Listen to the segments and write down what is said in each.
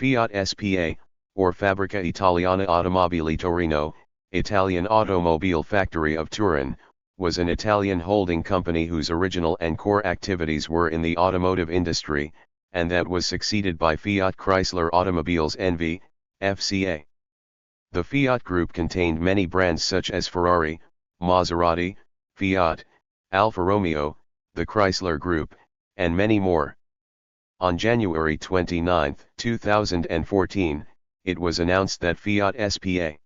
Fiat S.p.A., or Fabbrica Italiana Automobili Torino, Italian automobile factory of Turin, was an Italian holding company whose original and core activities were in the automotive industry, and that was succeeded by Fiat Chrysler Automobiles N.V., FCA. The Fiat Group contained many brands such as Ferrari, Maserati, Fiat, Alfa Romeo, the Chrysler Group, and many more. On January 29, 2014, it was announced that Fiat S.p.A.,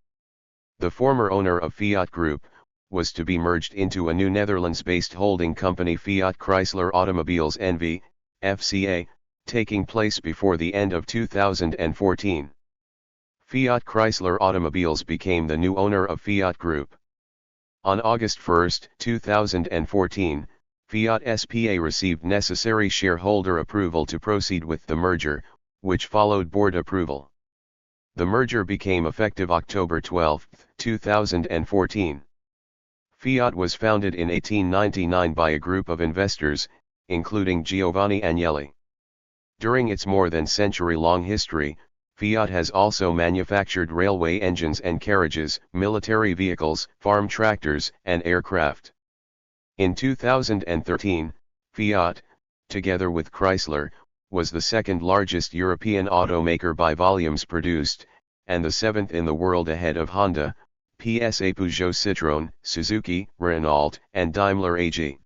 the former owner of Fiat Group, was to be merged into a new Netherlands-based holding company, Fiat Chrysler Automobiles N.V., FCA, taking place before the end of 2014. Fiat Chrysler Automobiles became the new owner of Fiat Group. On August 1, 2014, Fiat S.p.A. received necessary shareholder approval to proceed with the merger, which followed board approval. The merger became effective October 12, 2014. Fiat was founded in 1899 by a group of investors, including Giovanni Agnelli. During its more than century-long history, Fiat has also manufactured railway engines and carriages, military vehicles, farm tractors, and aircraft. In 2013, Fiat, together with Chrysler, was the second largest European automaker by volumes produced, and the seventh in the world ahead of Honda, PSA, Peugeot, Citroën, Suzuki, Renault, and Daimler AG.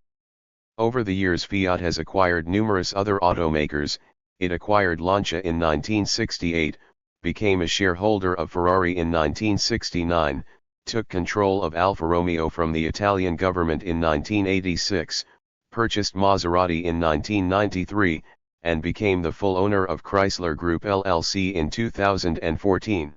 Over the years, Fiat has acquired numerous other automakers. It acquired Lancia in 1968, became a shareholder of Ferrari in 1969, took control of Alfa Romeo from the Italian government in 1986, purchased Maserati in 1993, and became the full owner of Chrysler Group LLC in 2014.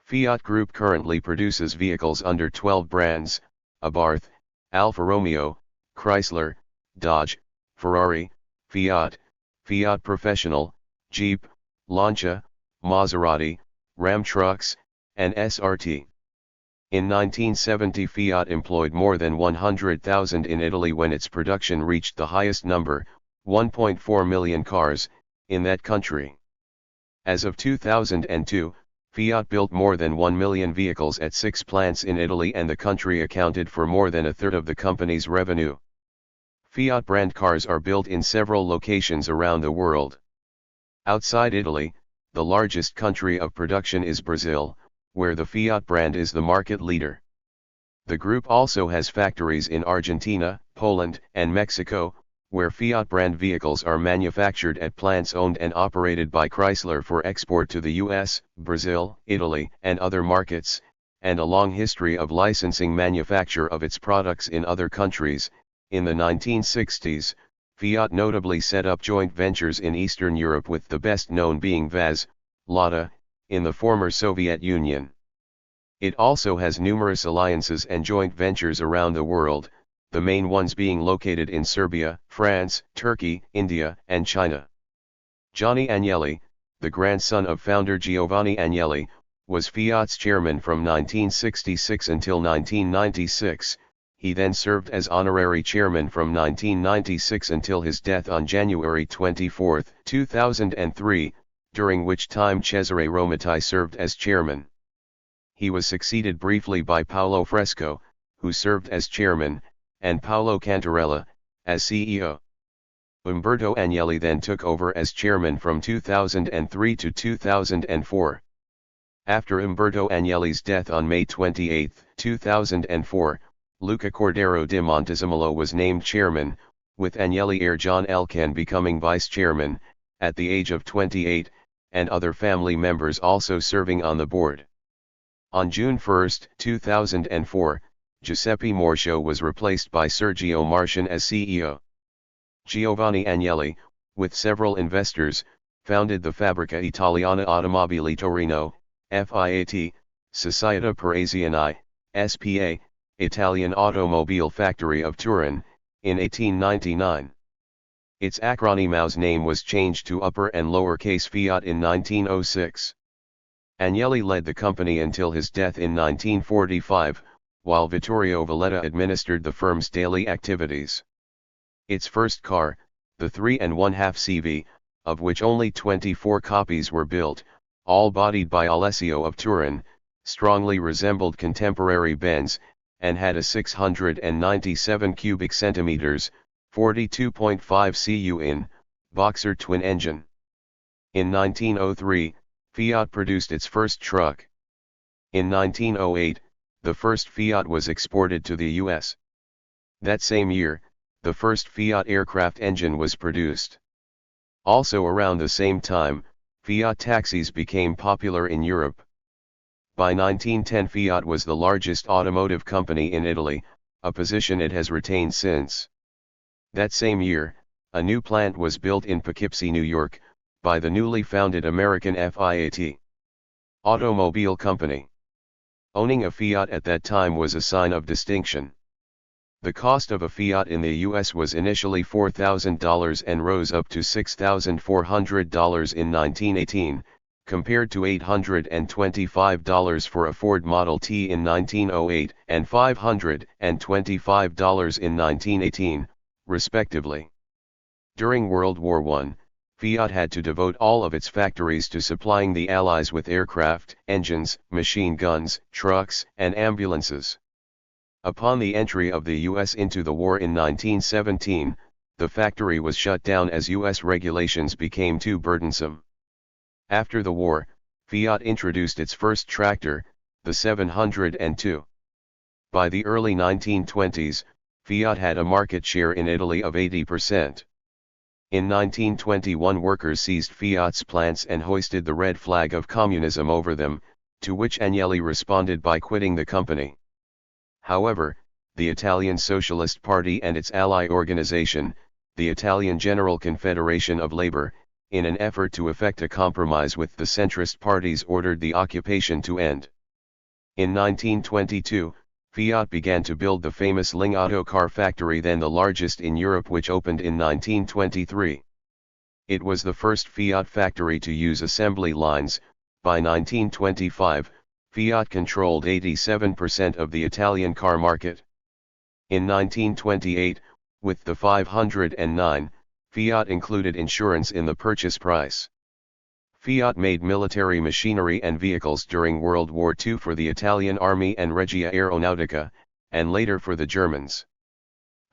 Fiat Group currently produces vehicles under 12 brands: Abarth, Alfa Romeo, Chrysler, Dodge, Ferrari, Fiat, Fiat Professional, Jeep, Lancia, Maserati, Ram trucks, and SRT. In 1970, Fiat employed more than 100,000 in Italy when its production reached the highest number, 1.4 million cars, in that country. As of 2002, Fiat built more than 1 million vehicles at 6 plants in Italy, and the country accounted for more than a third of the company's revenue. Fiat brand cars are built in several locations around the world. Outside Italy, the largest country of production is Brazil, where the Fiat brand is the market leader. The group also has factories in Argentina, Poland, and Mexico, where Fiat brand vehicles are manufactured at plants owned and operated by Chrysler for export to the US, Brazil, Italy, and other markets, and a long history of licensing manufacture of its products in other countries. In the 1960s, Fiat notably set up joint ventures in Eastern Europe, with the best known being VAZ, Lada, in the former Soviet Union. It also has numerous alliances and joint ventures around the world, the main ones being located in Serbia, France, Turkey, India, and China. Gianni Agnelli, the grandson of founder Giovanni Agnelli, was Fiat's chairman from 1966 until 1996. He then served as honorary chairman from 1996 until his death on January 24, 2003, during which time Cesare Romati served as chairman. He was succeeded briefly by Paolo Fresco, who served as chairman, and Paolo Cantarella, as CEO. Umberto Agnelli then took over as chairman from 2003 to 2004. After Umberto Agnelli's death on May 28, 2004, Luca Cordero di Montezemolo was named chairman, with Agnelli heir John Elkann becoming vice chairman, at the age of 28, and other family members also serving on the board. On June 1, 2004, Giuseppe Morchio was replaced by Sergio Marchionne as CEO. Giovanni Agnelli, with several investors, founded the Fabbrica Italiana Automobili Torino, Fiat, Società Parisienne, S.p.A., Italian Automobile Factory of Turin, in 1899. Its acronymous name was changed to upper and lowercase Fiat in 1906. Agnelli led the company until his death in 1945, while Vittorio Valletta administered the firm's daily activities. Its first car, the 3.5 CV, of which only 24 copies were built, all bodied by Alessio of Turin, strongly resembled contemporary Benz, and had a 697 cubic centimeters, 42.5 cu in, boxer twin engine. In 1903, Fiat produced its first truck. In 1908, the first Fiat was exported to the US. That same year, the first Fiat aircraft engine was produced. Also around the same time, Fiat taxis became popular in Europe. By 1910 Fiat was the largest automotive company in Italy, a position it has retained since. That same year, a new plant was built in Poughkeepsie, New York, by the newly founded American Fiat Automobile Company. Owning a Fiat at that time was a sign of distinction. The cost of a Fiat in the US was initially $4,000 and rose up to $6,400 in 1918, compared to $825 for a Ford Model T in 1908 and $525 in 1918, respectively. During World War I, Fiat had to devote all of its factories to supplying the Allies with aircraft, engines, machine guns, trucks, and ambulances. Upon the entry of the US into the war in 1917, the factory was shut down as US regulations became too burdensome. After the war, Fiat introduced its first tractor, the 702. By the early 1920s, Fiat had a market share in Italy of 80%. In 1921 workers seized Fiat's plants and hoisted the red flag of communism over them, to which Agnelli responded by quitting the company. However, the Italian Socialist Party and its ally organization, the Italian General Confederation of Labor, in an effort to effect a compromise with the centrist parties, ordered the occupation to end. In 1922, Fiat began to build the famous Lingotto car factory, then the largest in Europe, which opened in 1923. It was the first Fiat factory to use assembly lines. By 1925, Fiat controlled 87% of the Italian car market. In 1928, with the 509, Fiat included insurance in the purchase price. Fiat made military machinery and vehicles during World War II for the Italian Army and Regia Aeronautica, and later for the Germans.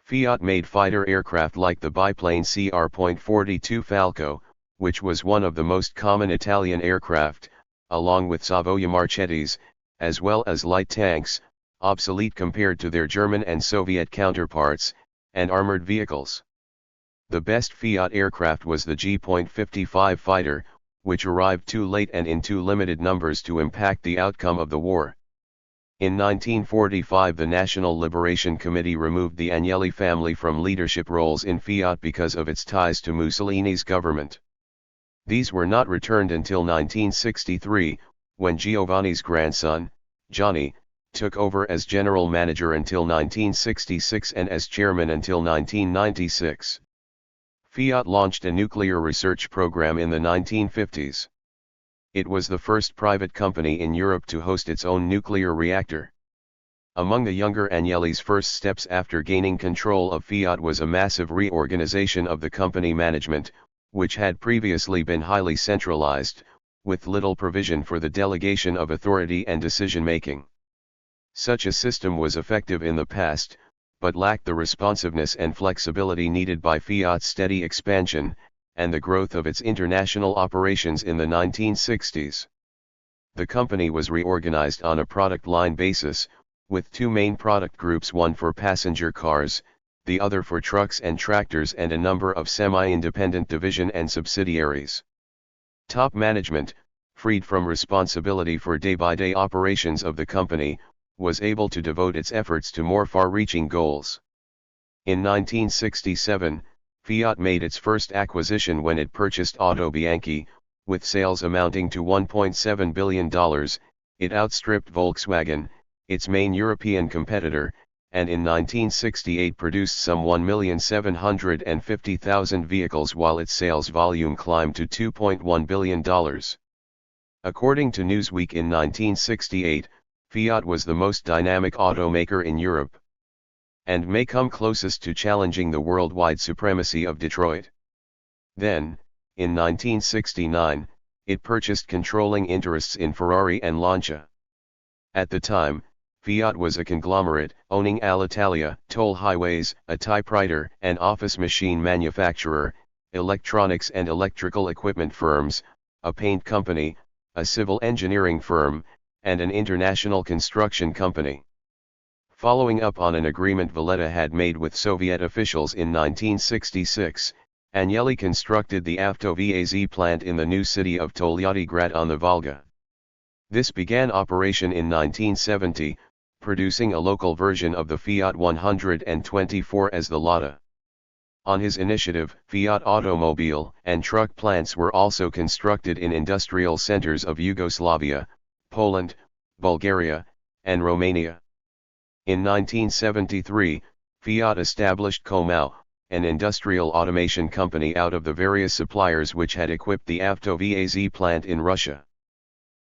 Fiat made fighter aircraft like the biplane CR.42 Falco, which was one of the most common Italian aircraft, along with Savoia Marchettis, as well as light tanks, obsolete compared to their German and Soviet counterparts, and armored vehicles. The best Fiat aircraft was the G.55 fighter, which arrived too late and in too limited numbers to impact the outcome of the war. In 1945 the National Liberation Committee removed the Agnelli family from leadership roles in Fiat because of its ties to Mussolini's government. These were not returned until 1963, when Giovanni's grandson, Gianni, took over as general manager until 1966 and as chairman until 1996. Fiat launched a nuclear research program in the 1950s. It was the first private company in Europe to host its own nuclear reactor. Among the younger Agnelli's first steps after gaining control of Fiat was a massive reorganization of the company management, which had previously been highly centralized, with little provision for the delegation of authority and decision-making. Such a system was effective in the past, but lacked the responsiveness and flexibility needed by Fiat's steady expansion, and the growth of its international operations in the 1960s. The company was reorganized on a product line basis, with two main product groups, one for passenger cars, the other for trucks and tractors, and a number of semi-independent division and subsidiaries. Top management, freed from responsibility for day-by-day operations of the company, was able to devote its efforts to more far-reaching goals. In 1967, Fiat made its first acquisition when it purchased Auto Bianchi, with sales amounting to $1.7 billion, it outstripped Volkswagen, its main European competitor, and in 1968 produced some 1,750,000 vehicles while its sales volume climbed to $2.1 billion. According to Newsweek in 1968, Fiat was the most dynamic automaker in Europe, and may come closest to challenging the worldwide supremacy of Detroit. Then, in 1969, it purchased controlling interests in Ferrari and Lancia. At the time, Fiat was a conglomerate, owning Alitalia, toll highways, a typewriter and office machine manufacturer, electronics and electrical equipment firms, a paint company, a civil engineering firm, and an international construction company. Following up on an agreement Valletta had made with Soviet officials in 1966, Agnelli constructed the AvtoVAZ plant in the new city of Tolyatti Grad on the Volga. This began operation in 1970, producing a local version of the Fiat 124 as the Lada. On his initiative, Fiat Automobile and truck plants were also constructed in industrial centers of Yugoslavia, Poland, Bulgaria, and Romania. In 1973, Fiat established Comau, an industrial automation company out of the various suppliers which had equipped the AvtoVAZ plant in Russia.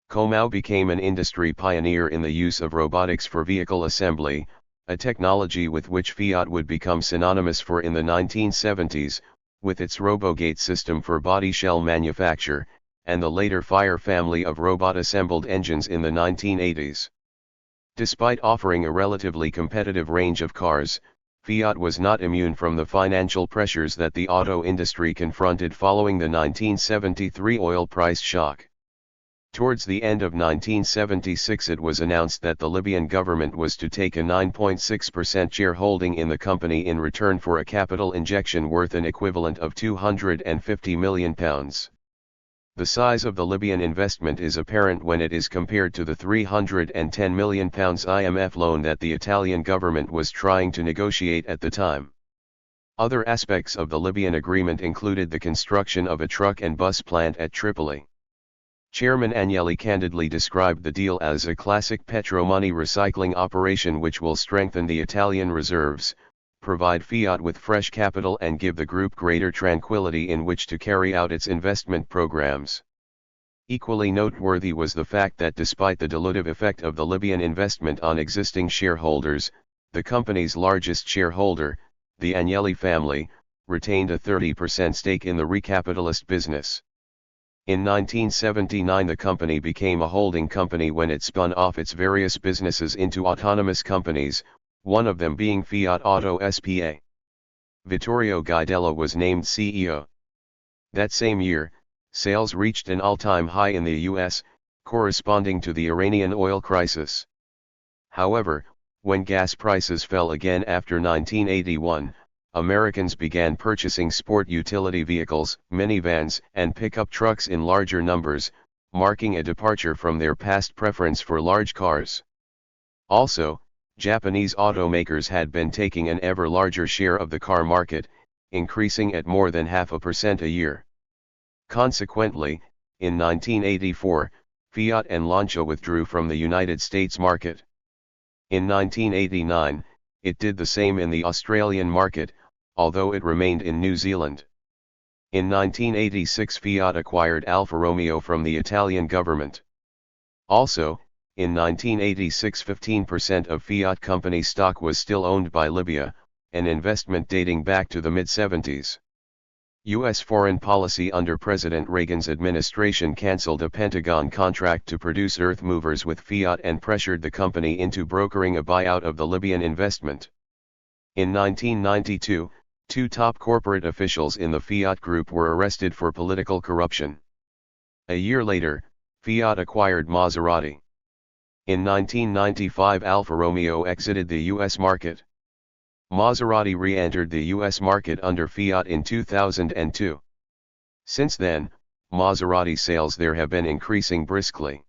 Comau became an industry pioneer in the use of robotics for vehicle assembly, a technology with which Fiat would become synonymous for in the 1970s, with its RoboGate system for body shell manufacture, and the later Fire family of robot-assembled engines in the 1980s. Despite offering a relatively competitive range of cars, Fiat was not immune from the financial pressures that the auto industry confronted following the 1973 oil price shock. Towards the end of 1976 it was announced that the Libyan government was to take a 9.6% shareholding in the company in return for a capital injection worth an equivalent of £250 million. The size of the Libyan investment is apparent when it is compared to the £310 million IMF loan that the Italian government was trying to negotiate at the time. Other aspects of the Libyan agreement included the construction of a truck and bus plant at Tripoli. Chairman Agnelli candidly described the deal as a classic petro-money recycling operation which will strengthen the Italian reserves, provide Fiat with fresh capital and give the group greater tranquility in which to carry out its investment programs. Equally noteworthy was the fact that despite the dilutive effect of the Libyan investment on existing shareholders, the company's largest shareholder, the Agnelli family, retained a 30% stake in the recapitalist business. In 1979 the company became a holding company when it spun off its various businesses into autonomous companies, one of them being Fiat Auto S.p.A. Vittorio Guidello was named CEO. That same year, sales reached an all-time high in the US, corresponding to the Iranian oil crisis. However, when gas prices fell again after 1981, Americans began purchasing sport utility vehicles, minivans, and pickup trucks in larger numbers, marking a departure from their past preference for large cars. Also, Japanese automakers had been taking an ever larger share of the car market, increasing at more than 0.5% a year. Consequently, in 1984, Fiat and Lancia withdrew from the United States market. In 1989, it did the same in the Australian market, although it remained in New Zealand. In 1986 Fiat acquired Alfa Romeo from the Italian government. Also, in 1986 15% of Fiat company stock was still owned by Libya, an investment dating back to the mid-70s. U.S. foreign policy under President Reagan's administration cancelled a Pentagon contract to produce earth movers with Fiat and pressured the company into brokering a buyout of the Libyan investment. In 1992, two top corporate officials in the Fiat Group were arrested for political corruption. A year later, Fiat acquired Maserati. In 1995 Alfa Romeo exited the U.S. market. Maserati re-entered the U.S. market under Fiat in 2002. Since then, Maserati sales there have been increasing briskly.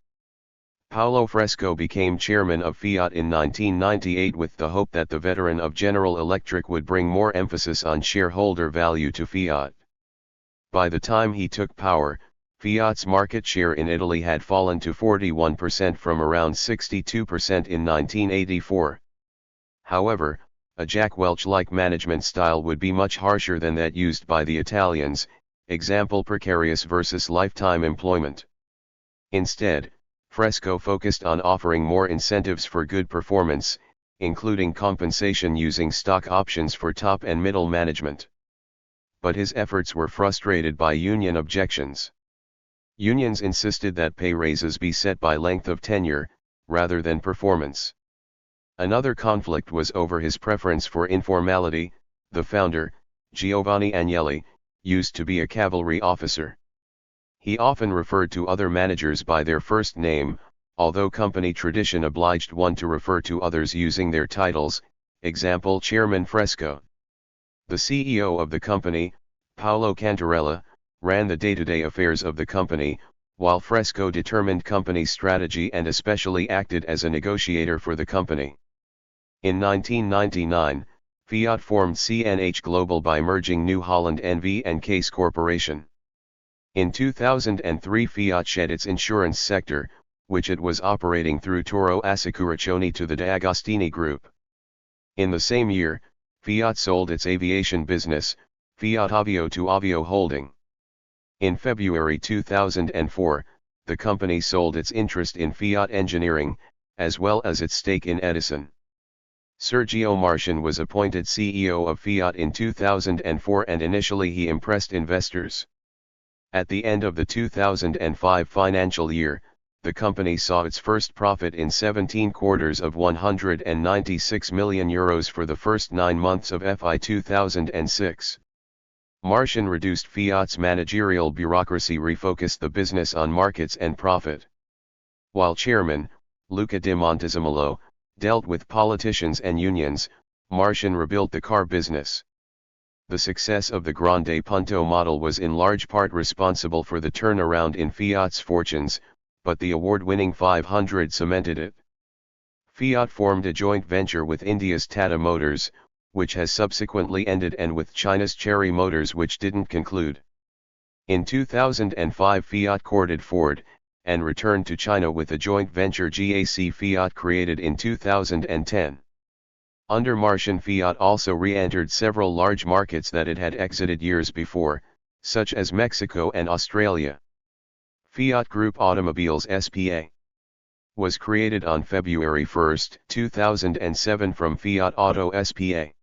Paolo Fresco became chairman of Fiat in 1998 with the hope that the veteran of General Electric would bring more emphasis on shareholder value to Fiat. By the time he took power, Fiat's market share in Italy had fallen to 41% from around 62% in 1984. However, a Jack Welch-like management style would be much harsher than that used by the Italians, example precarious versus lifetime employment. Instead, Fresco focused on offering more incentives for good performance, including compensation using stock options for top and middle management. but his efforts were frustrated by union objections. Unions insisted that pay raises be set by length of tenure, rather than performance. Another conflict was over his preference for informality. The founder, Giovanni Agnelli, used to be a cavalry officer. He often referred to other managers by their first name, although company tradition obliged one to refer to others using their titles, example Chairman Fresco. The CEO of the company, Paolo Cantarella, ran the day-to-day affairs of the company, while Fresco determined company strategy and especially acted as a negotiator for the company. In 1999, Fiat formed CNH Global by merging New Holland NV and Case Corporation. In 2003 Fiat shed its insurance sector, which it was operating through Toro Assicurazioni to the D'Agostini Group. In the same year, Fiat sold its aviation business, Fiat Avio to Avio Holding. In February 2004, the company sold its interest in Fiat Engineering, as well as its stake in Edison. Sergio Marchionne was appointed CEO of Fiat in 2004 and initially he impressed investors. At the end of the 2005 financial year, the company saw its first profit in 17 quarters of €196 million for the first 9 months of FY 2006. Marchionne reduced Fiat's managerial bureaucracy, refocused the business on markets and profit. While chairman, Luca Di Montezemolo, dealt with politicians and unions, Marchionne rebuilt the car business. The success of the Grande Punto model was in large part responsible for the turnaround in Fiat's fortunes, but the award-winning 500 cemented it. Fiat formed a joint venture with India's Tata Motors, which has subsequently ended, and with China's Chery Motors, which didn't conclude. In 2005 Fiat courted Ford, and returned to China with a joint venture GAC Fiat created in 2010. Under Marchionne, Fiat also re-entered several large markets that it had exited years before, such as Mexico and Australia. Fiat Group Automobiles S.p.A. was created on February 1, 2007 from Fiat Auto S.p.A.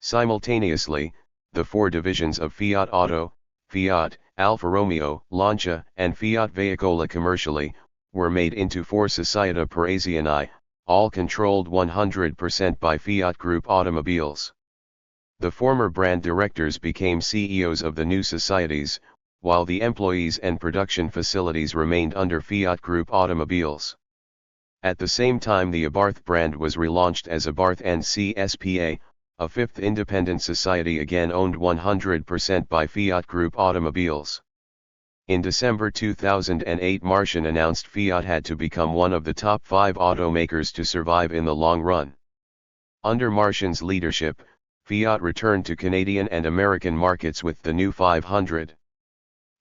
Simultaneously, the 4 divisions of Fiat Auto, Fiat, Alfa Romeo, Lancia, and Fiat Veicola commercially, were made into 4 Società Parisienne, all controlled 100% by Fiat Group Automobiles. The former brand directors became CEOs of the new societies, while the employees and production facilities remained under Fiat Group Automobiles. At the same time, the Abarth brand was relaunched as Abarth NC S.p.A., a 5th independent society again owned 100% by Fiat Group Automobiles. In December 2008, Marchionne announced Fiat had to become one of the top 5 automakers to survive in the long run. Under Marchionne's leadership, Fiat returned to Canadian and American markets with the new 500.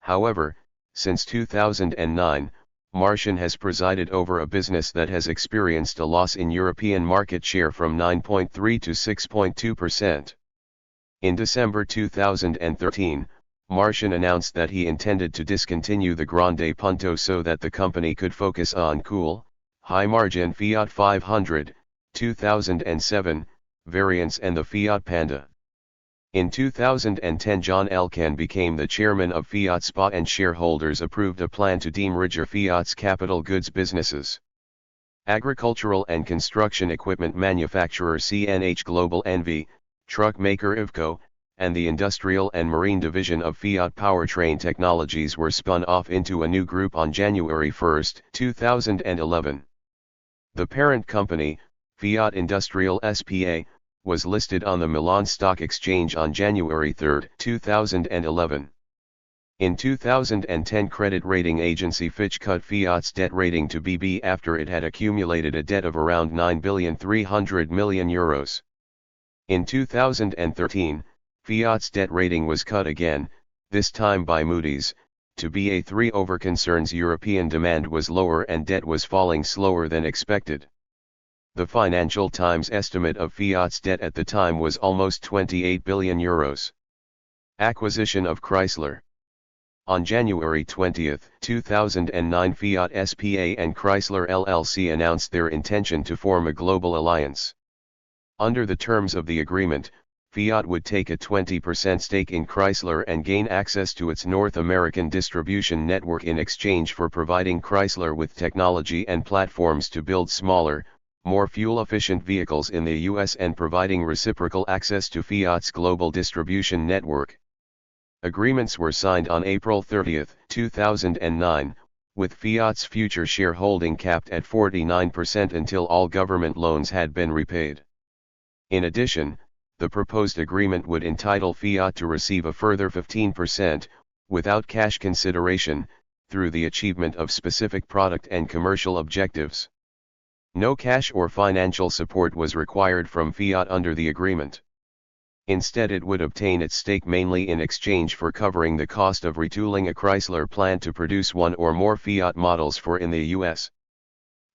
However, since 2009, Marchionne has presided over a business that has experienced a loss in European market share from 9.3 to 6.2%. In December 2013, Marchionne announced that he intended to discontinue the Grande Punto so that the company could focus on cool, high-margin Fiat 500, 2007, variants and the Fiat Panda. In 2010, John Elkann became the chairman of Fiat S.p.A. and shareholders approved a plan to demerger Fiat's capital goods businesses. Agricultural and construction equipment manufacturer CNH Global NV, truck maker Iveco, and the industrial and marine division of Fiat Powertrain Technologies were spun off into a new group on January 1, 2011. The parent company, Fiat Industrial S.p.A., was listed on the Milan Stock Exchange on January 3, 2011. In 2010, credit rating agency Fitch cut Fiat's debt rating to BB after it had accumulated a debt of around €9.3 billion. In 2013, Fiat's debt rating was cut again, this time by Moody's, to Ba3 over concerns European demand was lower and debt was falling slower than expected. The Financial Times estimate of Fiat's debt at the time was almost €28 billion. Acquisition of Chrysler. On January 20, 2009, Fiat S.p.A. and Chrysler LLC announced their intention to form a global alliance. Under the terms of the agreement, Fiat would take a 20% stake in Chrysler and gain access to its North American distribution network in exchange for providing Chrysler with technology and platforms to build smaller, more fuel-efficient vehicles in the US and providing reciprocal access to Fiat's global distribution network. Agreements were signed on April 30, 2009, with Fiat's future shareholding capped at 49% until all government loans had been repaid. In addition, the proposed agreement would entitle Fiat to receive a further 15%, without cash consideration, through the achievement of specific product and commercial objectives. No cash or financial support was required from Fiat under the agreement. Instead, it would obtain its stake mainly in exchange for covering the cost of retooling a Chrysler plant to produce one or more Fiat models for in the US.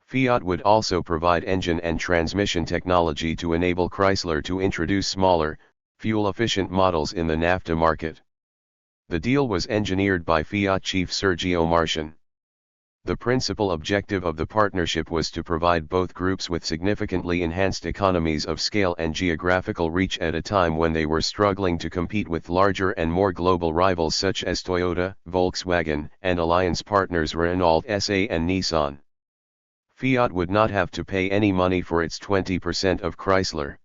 Fiat would also provide engine and transmission technology to enable Chrysler to introduce smaller, fuel-efficient models in the NAFTA market. The deal was engineered by Fiat chief Sergio Marchionne. The principal objective of the partnership was to provide both groups with significantly enhanced economies of scale and geographical reach at a time when they were struggling to compete with larger and more global rivals such as Toyota, Volkswagen, and alliance partners Renault SA and Nissan. Fiat would not have to pay any money for its 20% of Chrysler.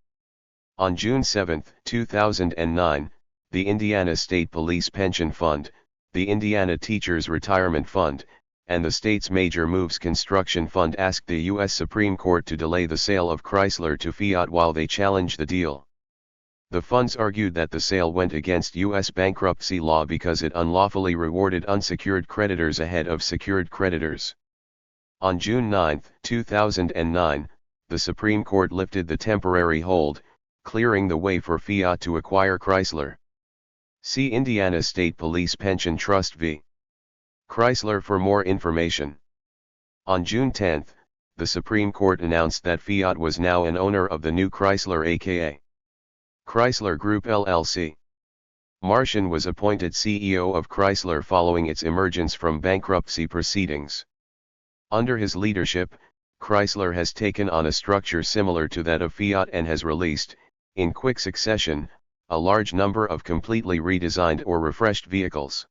On June 7, 2009, the Indiana State Police Pension Fund, the Indiana Teachers Retirement Fund, and the state's Major Moves Construction Fund asked the U.S. Supreme Court to delay the sale of Chrysler to Fiat while they challenged the deal. The funds argued that the sale went against U.S. bankruptcy law because it unlawfully rewarded unsecured creditors ahead of secured creditors. On June 9, 2009, the Supreme Court lifted the temporary hold, clearing the way for Fiat to acquire Chrysler. See Indiana State Police Pension Trust v. Chrysler for more information. On June 10, the Supreme Court announced that Fiat was now an owner of the new Chrysler aka Chrysler Group LLC. Marchionne was appointed CEO of Chrysler following its emergence from bankruptcy proceedings. Under his leadership, Chrysler has taken on a structure similar to that of Fiat and has released, in quick succession, a large number of completely redesigned or refreshed vehicles.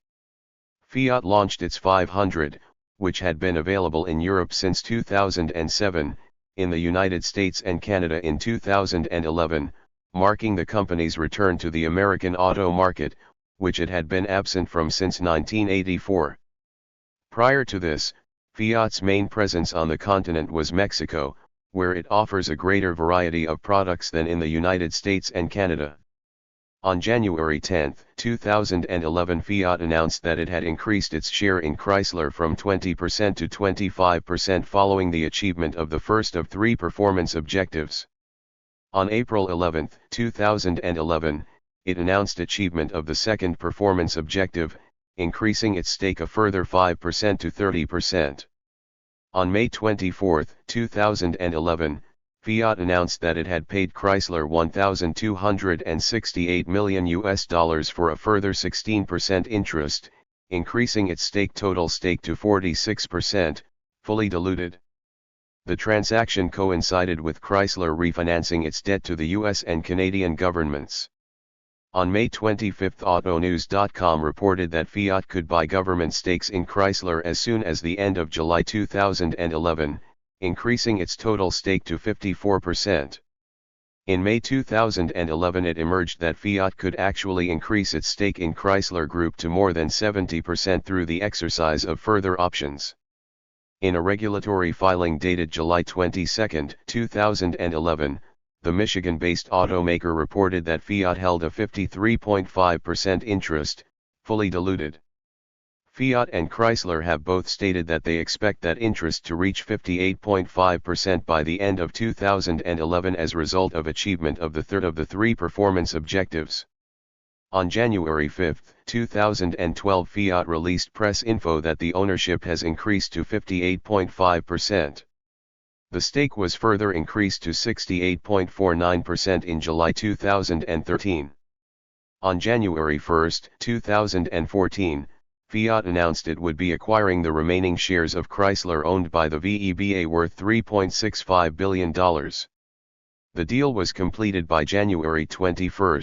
Fiat launched its 500, which had been available in Europe since 2007, in the United States and Canada in 2011, marking the company's return to the American auto market, which it had been absent from since 1984. Prior to this, Fiat's main presence on the continent was Mexico, where it offers a greater variety of products than in the United States and Canada. On January 10, 2011, Fiat announced that it had increased its share in Chrysler from 20% to 25% following the achievement of the first of three performance objectives. On April 11, 2011, it announced achievement of the second performance objective, increasing its stake a further 5% to 30%. On May 24, 2011, Fiat announced that it had paid Chrysler $1,268 million for a further 16% interest, increasing its total stake to 46%, fully diluted. The transaction coincided with Chrysler refinancing its debt to the US and Canadian governments. On May 25, Autonews.com reported that Fiat could buy government stakes in Chrysler as soon as the end of July 2011, increasing its total stake to 54%. In May 2011, it emerged that Fiat could actually increase its stake in Chrysler Group to more than 70% through the exercise of further options. In a regulatory filing dated July 22, 2011, the Michigan-based automaker reported that Fiat held a 53.5% interest, fully diluted. Fiat and Chrysler have both stated that they expect that interest to reach 58.5% by the end of 2011 as a result of achievement of the third of the three performance objectives. On January 5, 2012, Fiat released press info that the ownership has increased to 58.5%. The stake was further increased to 68.49% in July 2013. On January 1, 2014, Fiat announced it would be acquiring the remaining shares of Chrysler owned by the VEBA worth $3.65 billion. The deal was completed by January 21.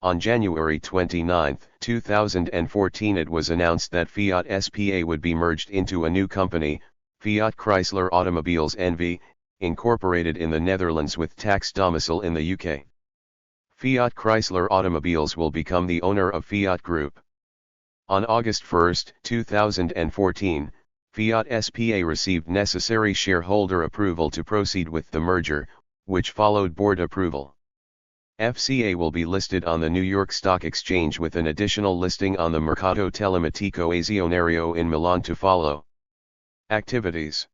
On January 29, 2014, it was announced that Fiat S.p.A. would be merged into a new company, Fiat Chrysler Automobiles N.V., incorporated in the Netherlands with tax domicile in the UK. Fiat Chrysler Automobiles will become the owner of Fiat Group. On August 1, 2014, Fiat S.p.A. received necessary shareholder approval to proceed with the merger, which followed board approval. FCA will be listed on the New York Stock Exchange with an additional listing on the Mercato Telematico Azionario in Milan to follow. Activities.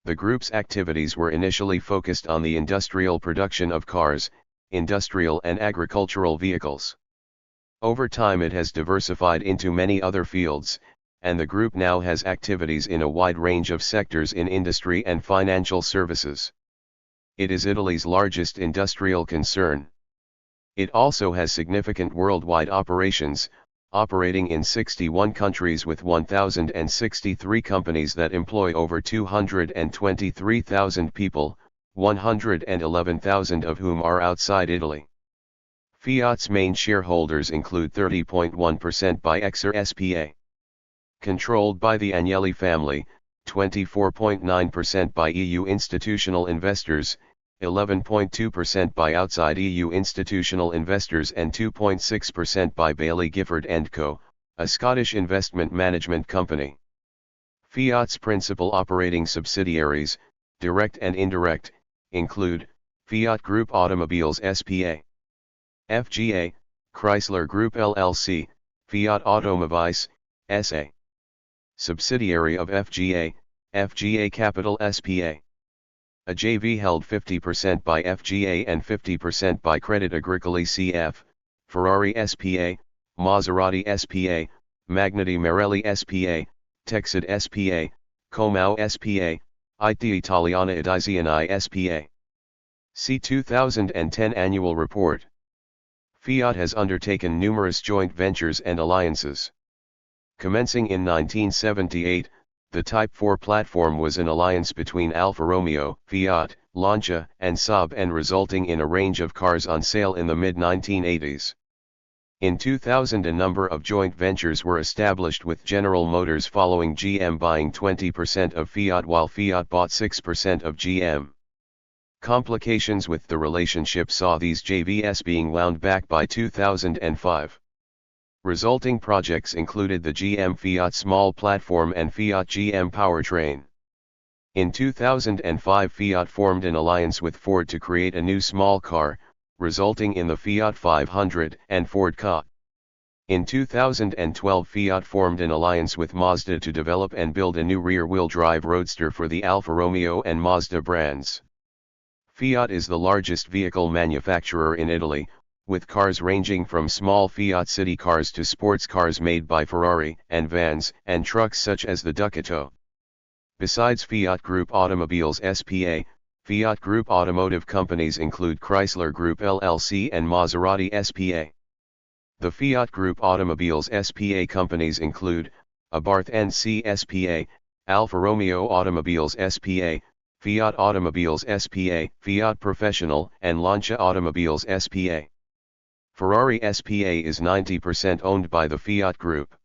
The group's activities were initially focused on the industrial production of cars, industrial and agricultural vehicles. Over time it has diversified into many other fields, and the group now has activities in a wide range of sectors in industry and financial services. It is Italy's largest industrial concern. It also has significant worldwide operations, operating in 61 countries with 1,063 companies that employ over 223,000 people, 111,000 of whom are outside Italy. Fiat's main shareholders include 30.1% by Exor S.p.A. Controlled by the Agnelli family, 24.9% by EU institutional investors, 11.2% by outside EU institutional investors and 2.6% by Baillie Gifford & Co., a Scottish investment management company. Fiat's principal operating subsidiaries, direct and indirect, include Fiat Group Automobiles S.p.A. FGA, Chrysler Group LLC, Fiat Automobiles, S.A. Subsidiary of FGA, FGA Capital S.p.A. A JV held 50% by FGA and 50% by Crédit Agricole CF, Ferrari S.p.A., Maserati S.p.A., Magneti Marelli S.p.A., Texid S.p.A., Comau S.p.A., IT Italiana Edizioni S.p.A. See 2010 Annual Report. Fiat has undertaken numerous joint ventures and alliances. Commencing in 1978, the Type 4 platform was an alliance between Alfa Romeo, Fiat, Lancia, and Saab and resulting in a range of cars on sale in the mid-1980s. In 2000 a number of joint ventures were established with General Motors following GM buying 20% of Fiat while Fiat bought 6% of GM. Complications with the relationship saw these JVs being wound back by 2005. Resulting projects included the GM Fiat Small Platform and Fiat GM Powertrain. In 2005 Fiat formed an alliance with Ford to create a new small car, resulting in the Fiat 500 and Ford Ka. In 2012 Fiat formed an alliance with Mazda to develop and build a new rear-wheel drive roadster for the Alfa Romeo and Mazda brands. Fiat is the largest vehicle manufacturer in Italy, with cars ranging from small Fiat city cars to sports cars made by Ferrari, and vans and trucks such as the Ducato. Besides Fiat Group Automobiles S.p.A., Fiat Group automotive companies include Chrysler Group LLC and Maserati S.p.A. The Fiat Group Automobiles S.p.A. companies include Abarth NC S.p.A., Alfa Romeo Automobiles S.p.A., Fiat Automobiles S.p.A., Fiat Professional and Lancia Automobiles S.p.A. Ferrari S.p.A. is 90% owned by the Fiat Group.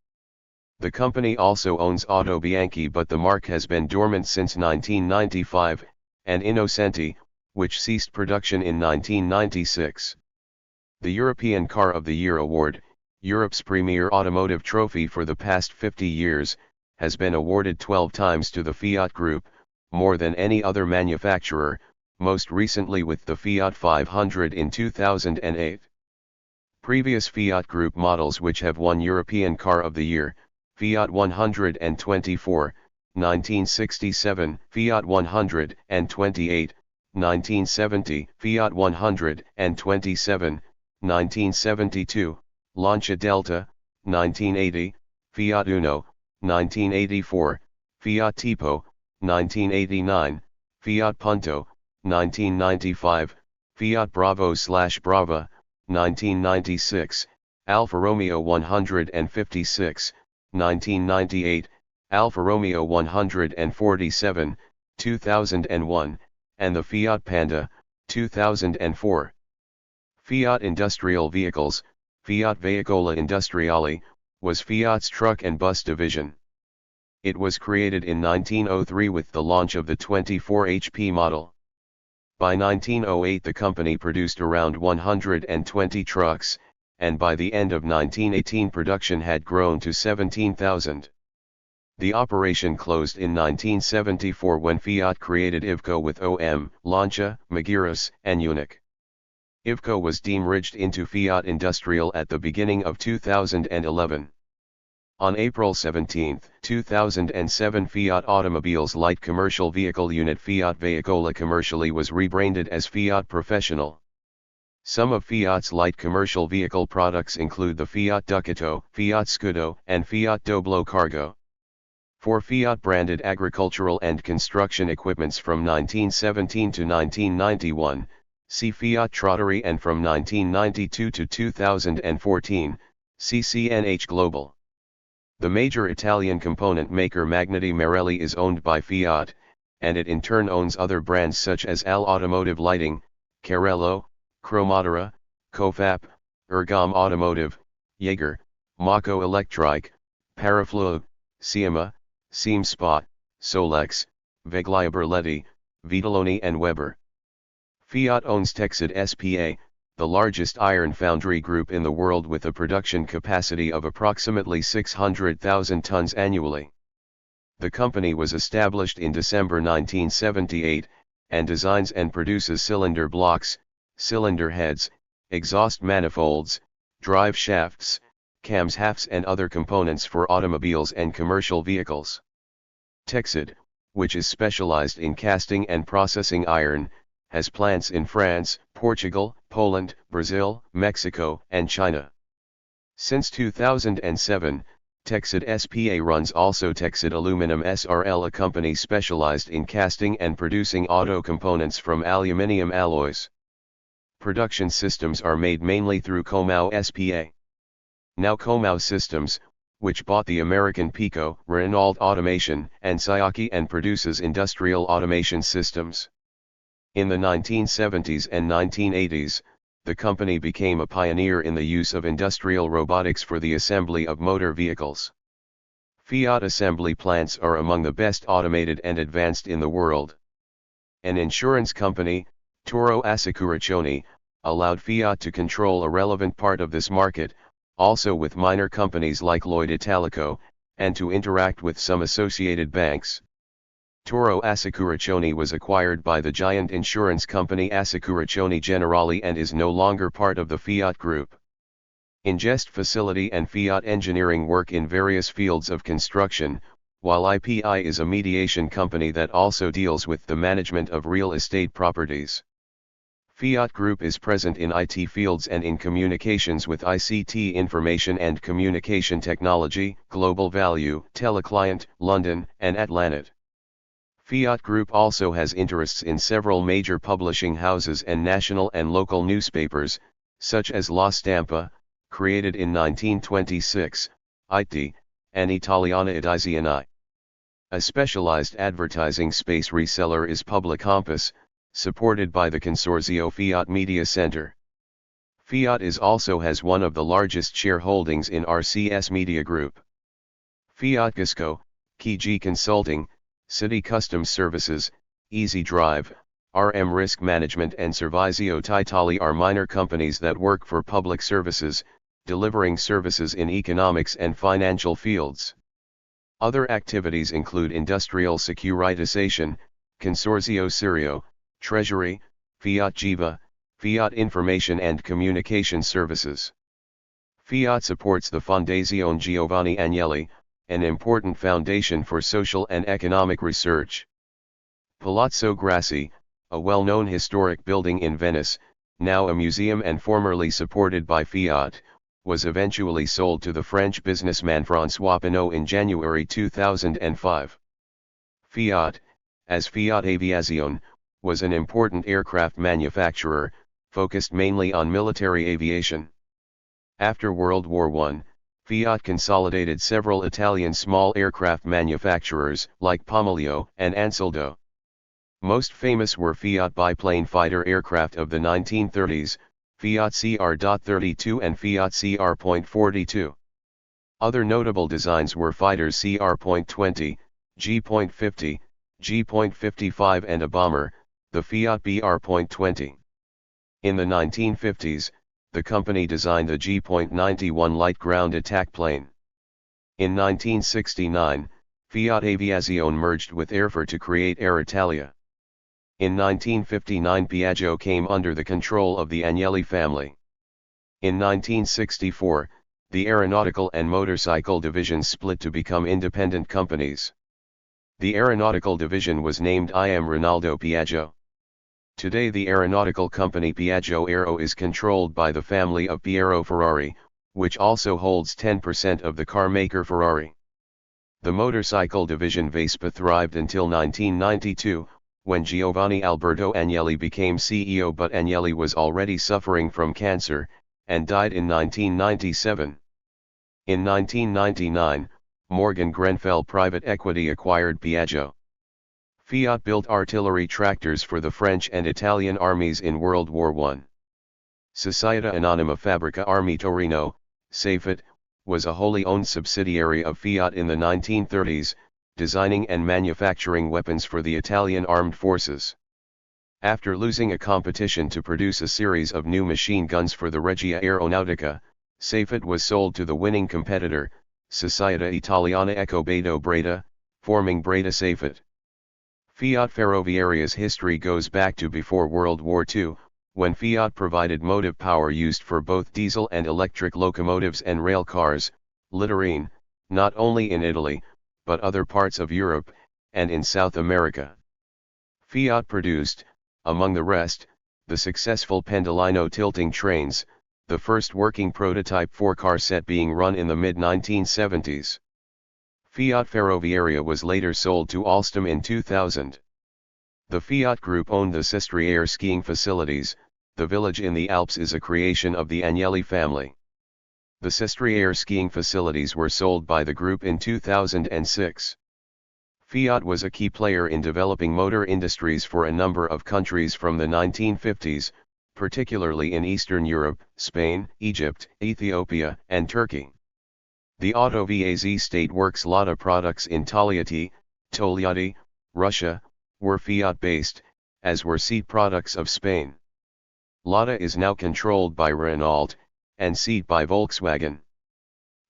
The company also owns Auto Bianchi, but the marque has been dormant since 1995, and Innocenti, which ceased production in 1996. The European Car of the Year award, Europe's premier automotive trophy for the past 50 years, has been awarded 12 times to the Fiat Group, more than any other manufacturer, most recently with the Fiat 500 in 2008. Previous Fiat Group models which have won European Car of the Year: Fiat 124, 1967, Fiat 128, 1970, Fiat 127, 1972, Lancia Delta, 1980, Fiat Uno, 1984, Fiat Tipo, 1989, Fiat Punto, 1995, Fiat Bravo/Brava, 1996, Alfa Romeo 156, 1998, Alfa Romeo 147, 2001, and the Fiat Panda, 2004. Fiat Industrial Vehicles, Fiat Veicola Industriali, was Fiat's truck and bus division. It was created in 1903 with the launch of the 24 HP model. By 1908 the company produced around 120 trucks, and by the end of 1918 production had grown to 17,000. The operation closed in 1974 when Fiat created Iveco with OM, Lancia, Magirus, and Unic. Iveco was demerged into Fiat Industrial at the beginning of 2011. On April 17, 2007, Fiat Automobiles light commercial vehicle unit Fiat Veicola commercially was rebranded as Fiat Professional. Some of Fiat's light commercial vehicle products include the Fiat Ducato, Fiat Scudo, and Fiat Doblo Cargo. For Fiat branded agricultural and construction equipments from 1917 to 1991, see Fiat Trottery, and from 1992 to 2014, see CNH Global. The major Italian component maker Magneti Marelli is owned by Fiat, and it in turn owns other brands such as Al Automotive Lighting, Carello, Chromatera, Cofap, Ergom Automotive, Jaeger, Mako Electric, Paraflug, Siema, Seamspot, Solex, Veglia Berletti, Vitelloni and Weber. Fiat owns Fiat S.p.A, the largest iron foundry group in the world with a production capacity of approximately 600,000 tons annually. The company was established in December 1978, and designs and produces cylinder blocks, cylinder heads, exhaust manifolds, drive shafts, cams halves and other components for automobiles and commercial vehicles. Texid, which is specialized in casting and processing iron, has plants in France, Portugal, Poland, Brazil, Mexico, and China. Since 2007, Fiat S.p.A runs also Fiat Aluminum S.r.l., a company specialized in casting and producing auto components from aluminium alloys. Production systems are made mainly through Comau S.p.A. Now Comau Systems, which bought the American Pico, Renault Automation, and Sayaki and produces industrial automation systems. In the 1970s and 1980s, the company became a pioneer in the use of industrial robotics for the assembly of motor vehicles. Fiat assembly plants are among the best automated and advanced in the world. An insurance company, Toro Assicurazioni, allowed Fiat to control a relevant part of this market, also with minor companies like Lloyd Italico, and to interact with some associated banks. Toro Assicurazioni was acquired by the giant insurance company Assicurazioni Generali and is no longer part of the Fiat Group. Ingest Facility and Fiat Engineering work in various fields of construction, while IPI is a mediation company that also deals with the management of real estate properties. Fiat Group is present in IT fields and in communications with ICT, Information and Communication Technology, Global Value, Teleclient, London, and Atlantis. Fiat Group also has interests in several major publishing houses and national and local newspapers, such as La Stampa, created in 1926, IT, and Italiana Edizioni. A specialized advertising space reseller is Public Compass, supported by the Consorzio Fiat Media Center. Fiat also has one of the largest shareholdings in RCS Media Group. Fiat Gisco, KG Consulting, City Customs Services, Easy Drive, RM Risk Management and Servizio Titali are minor companies that work for public services, delivering services in economics and financial fields. Other activities include industrial securitization, Consorzio Sirio, Treasury, Fiat Jiva, Fiat Information and Communication Services. Fiat supports the Fondazione Giovanni Agnelli, an important foundation for social and economic research. Palazzo Grassi, a well-known historic building in Venice, now a museum and formerly supported by Fiat, was eventually sold to the French businessman François Pinault in January 2005. Fiat, as Fiat Aviazione, was an important aircraft manufacturer, focused mainly on military aviation. After World War I, Fiat consolidated several Italian small aircraft manufacturers like Pomelio and Ansaldo. Most famous were Fiat biplane fighter aircraft of the 1930s, Fiat CR.32 and Fiat CR.42. Other notable designs were fighters CR.20, G.50, G.55 and a bomber, the Fiat BR.20. In the 1950s, the company designed the G.91 light ground attack plane. In 1969, Fiat Aviazione merged with Airfor to create Air Italia. In 1959 Piaggio came under the control of the Agnelli family. In 1964, the aeronautical and motorcycle divisions split to become independent companies. The aeronautical division was named IM Rinaldo Piaggio. Today the aeronautical company Piaggio Aero is controlled by the family of Piero Ferrari, which also holds 10% of the car maker Ferrari. The motorcycle division Vespa thrived until 1992, when Giovanni Alberto Agnelli became CEO, but Agnelli was already suffering from cancer, and died in 1997. In 1999, Morgan Grenfell Private Equity acquired Piaggio. Fiat built artillery tractors for the French and Italian armies in World War I. Società Anonima Fabbrica Armi Torino, SAFET, was a wholly owned subsidiary of Fiat in the 1930s, designing and manufacturing weapons for the Italian armed forces. After losing a competition to produce a series of new machine guns for the Regia Aeronautica, SAFET was sold to the winning competitor, Società Italiana Ecobedo Breda, forming Breda SAFET. Fiat Ferroviaria's history goes back to before World War II, when Fiat provided motive power used for both diesel and electric locomotives and rail cars, littering, not only in Italy, but other parts of Europe, and in South America. Fiat produced, among the rest, the successful Pendolino tilting trains, the first working prototype 4-car set being run in the mid-1970s. Fiat Ferroviaria was later sold to Alstom in 2000. The Fiat Group owned the Sestriere skiing facilities. The village in the Alps is a creation of the Agnelli family. The Sestriere skiing facilities were sold by the group in 2006. Fiat was a key player in developing motor industries for a number of countries from the 1950s, particularly in Eastern Europe, Spain, Egypt, Ethiopia, and Turkey. The Autovaz State Works Lada products in Togliatti, Russia, were Fiat-based, as were seat products of Spain. Lada is now controlled by Renault, and Seat by Volkswagen.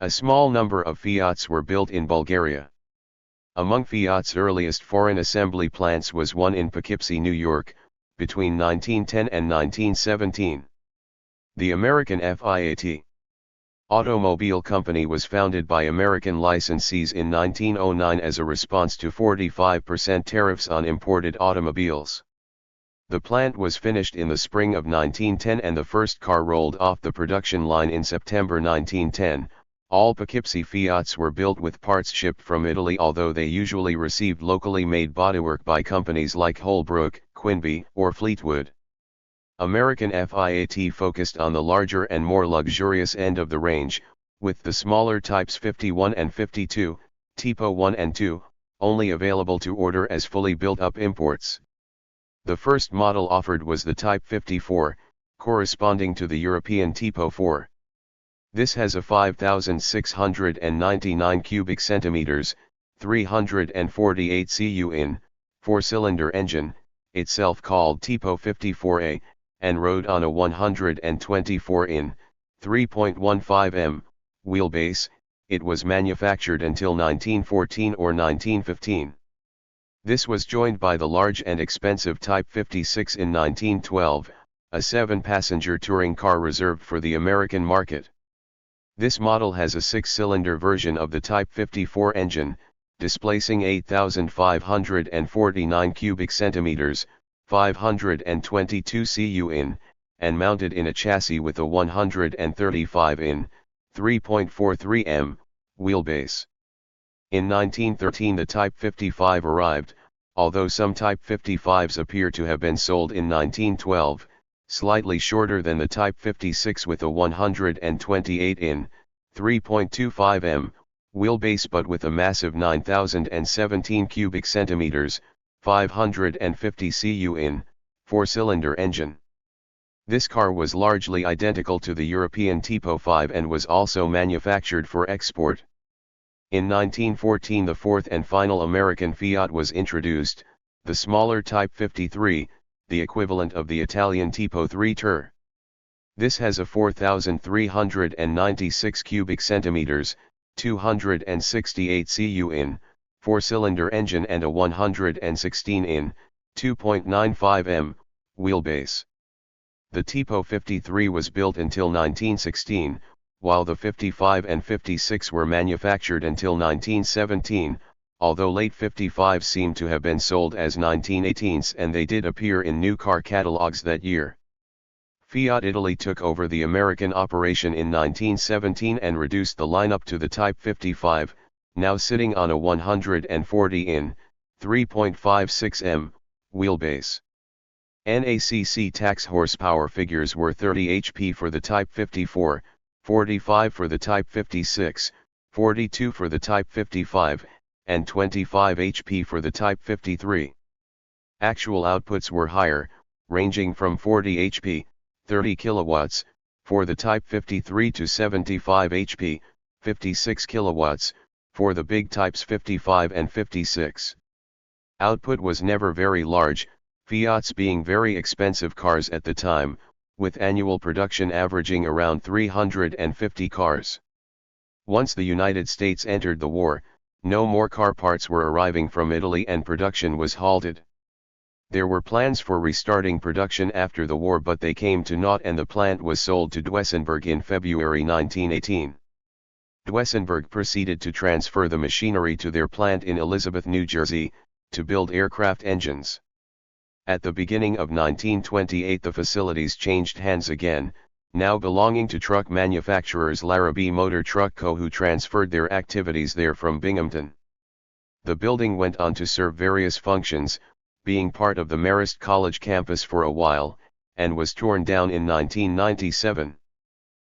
A small number of Fiats were built in Bulgaria. Among Fiat's earliest foreign assembly plants was one in Poughkeepsie, New York, between 1910 and 1917. The American Fiat Automobile Company was founded by American licensees in 1909 as a response to 45% tariffs on imported automobiles. The plant was finished in the spring of 1910 and the first car rolled off the production line in September 1910. All Poughkeepsie Fiats were built with parts shipped from Italy, although they usually received locally made bodywork by companies like Holbrook, Quinby, or Fleetwood. American Fiat focused on the larger and more luxurious end of the range, with the smaller types 51 and 52, Tipo 1 and 2, only available to order as fully built-up imports. The first model offered was the Type 54, corresponding to the European Tipo 4. This has a 5,699 cubic centimeters, 348 cu in, 4-cylinder engine, itself called Tipo 54A, and rode on a 124 in, 3.15 m, wheelbase. It was manufactured until 1914 or 1915. This was joined by the large and expensive Type 56 in 1912, a 7-passenger touring car reserved for the American market. This model has a 6-cylinder version of the Type 54 engine, displacing 8,549 cubic centimeters, 522 cu in, and mounted in a chassis with a 135 in, 3.43 m, wheelbase. In 1913 the Type 55 arrived, although some Type 55s appear to have been sold in 1912, slightly shorter than the Type 56 with a 128 in, 3.25 m, wheelbase but with a massive 9,017 cubic centimeters, 550 cu in, 4-cylinder engine. This car was largely identical to the European Tipo 5 and was also manufactured for export. In 1914 the fourth and final American Fiat was introduced, the smaller Type 53, the equivalent of the Italian Tipo 3 Tur. This has a 4,396 cubic centimeters, 268 cu in, 4-cylinder engine and a 116 in, 2.95 m, wheelbase. The Tipo 53 was built until 1916, while the 55 and 56 were manufactured until 1917, although late 55s seem to have been sold as 1918s and they did appear in new car catalogs that year. Fiat Italy took over the American operation in 1917 and reduced the lineup to the Type 55, now sitting on a 140 in, 3.56 m, wheelbase. NACC tax horsepower figures were 30 HP for the Type 54, 45 for the Type 56, 42 for the Type 55, and 25 HP for the Type 53. Actual outputs were higher, ranging from 40 HP, 30 kilowatts, for the Type 53 to 75 HP, 56 kilowatts, for the big types 55 and 56. Output was never very large, Fiats being very expensive cars at the time, with annual production averaging around 350 cars. Once the United States entered the war, no more car parts were arriving from Italy and production was halted. There were plans for restarting production after the war, but they came to naught and the plant was sold to Duesenberg in February 1918. Duesenberg proceeded to transfer the machinery to their plant in Elizabeth, New Jersey, to build aircraft engines. At the beginning of 1928 the facilities changed hands again, now belonging to truck manufacturers Larrabee Motor Truck Co., who transferred their activities there from Binghamton. The building went on to serve various functions, being part of the Marist College campus for a while, and was torn down in 1997.